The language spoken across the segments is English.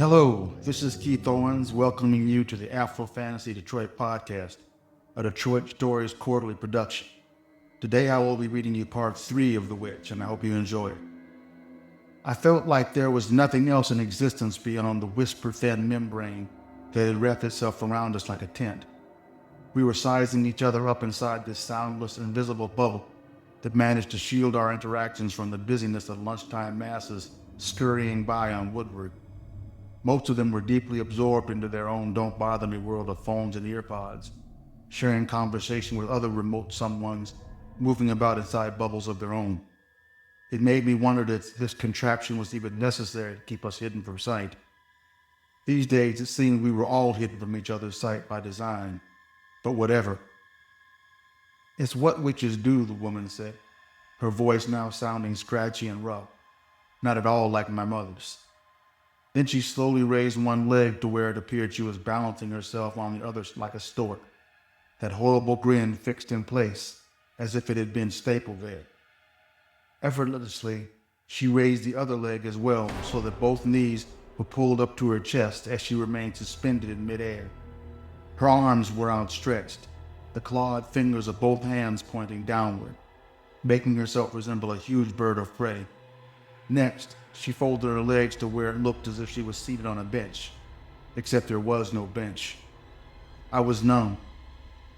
Hello, this is Keith Owens welcoming you to the Afro Fantasy Detroit podcast, a Detroit Stories quarterly production. Today I will be reading you part 3 of The Witch, and I hope you enjoy it. I felt like there was nothing else in existence beyond the whisper-thin membrane that had wrapped itself around us like a tent. We were sizing each other up inside this soundless, invisible bubble that managed to shield our interactions from the busyness of lunchtime masses scurrying by on Woodward. Most of them were deeply absorbed into their own don't bother me world of phones and earpods, sharing conversation with other remote someones moving about inside bubbles of their own. It made me wonder if this contraption was even necessary to keep us hidden from sight. These days it seemed we were all hidden from each other's sight by design, but whatever. It's what witches do, the woman said, her voice now sounding scratchy and rough, not at all like my mother's. Then she slowly raised one leg to where it appeared she was balancing herself on the other like a stork, that horrible grin fixed in place, as if it had been stapled there. Effortlessly, she raised the other leg as well, so that both knees were pulled up to her chest as she remained suspended in midair. Her arms were outstretched, the clawed fingers of both hands pointing downward, making herself resemble a huge bird of prey. Next, she folded her legs to where it looked as if she was seated on a bench, except there was no bench. I was numb.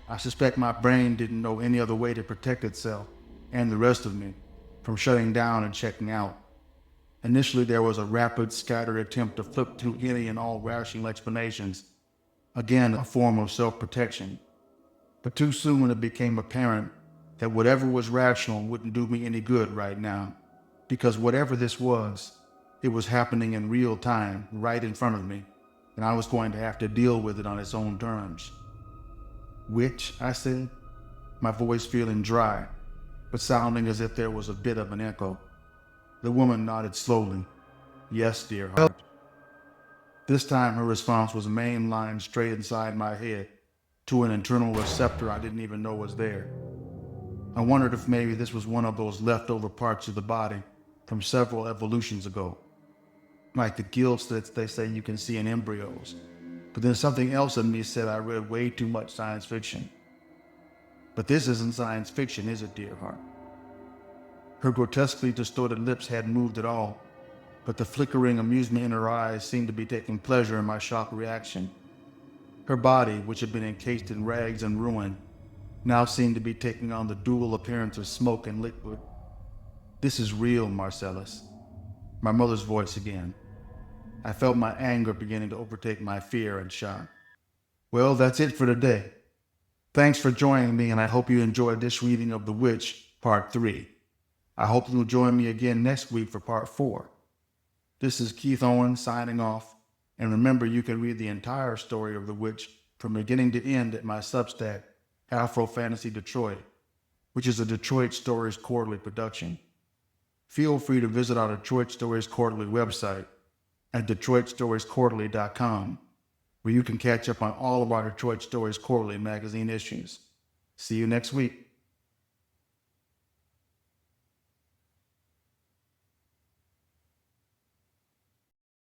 I suspect my brain didn't know any other way to protect itself, and the rest of me, from shutting down and checking out. Initially, there was a rapid, scattered attempt to flip through any and all rational explanations, again a form of self-protection. But too soon it became apparent that whatever was rational wouldn't do me any good right now. Because whatever this was, it was happening in real time, right in front of me, and I was going to have to deal with it on its own terms. Witch, I said, my voice feeling dry, but sounding as if there was a bit of an echo. The woman nodded slowly. Yes, dear heart. This time her response was mainlined straight inside my head, to an internal receptor I didn't even know was there. I wondered if maybe this was one of those leftover parts of the body from several evolutions ago, like the gill slits they say you can see in embryos. But then something else in me said I read way too much science fiction. But this isn't science fiction, is it, dear heart? Her grotesquely distorted lips hadn't moved at all, but the flickering amusement in her eyes seemed to be taking pleasure in my shocked reaction. Her body, which had been encased in rags and ruin, now seemed to be taking on the dual appearance of smoke and liquid. This is real, Marcellus. My mother's voice again. I felt my anger beginning to overtake my fear and shock. Well, that's it for today. Thanks for joining me, and I hope you enjoyed this reading of The Witch, Part 3. I hope you'll join me again next week for Part 4. This is Keith Owens signing off, and remember you can read the entire story of The Witch from beginning to end at my Substack, Afro Fantasy Detroit, which is a Detroit Stories quarterly production. Feel free to visit our Detroit Stories Quarterly website at DetroitStoriesQuarterly.com, where you can catch up on all of our Detroit Stories Quarterly magazine issues. See you next week.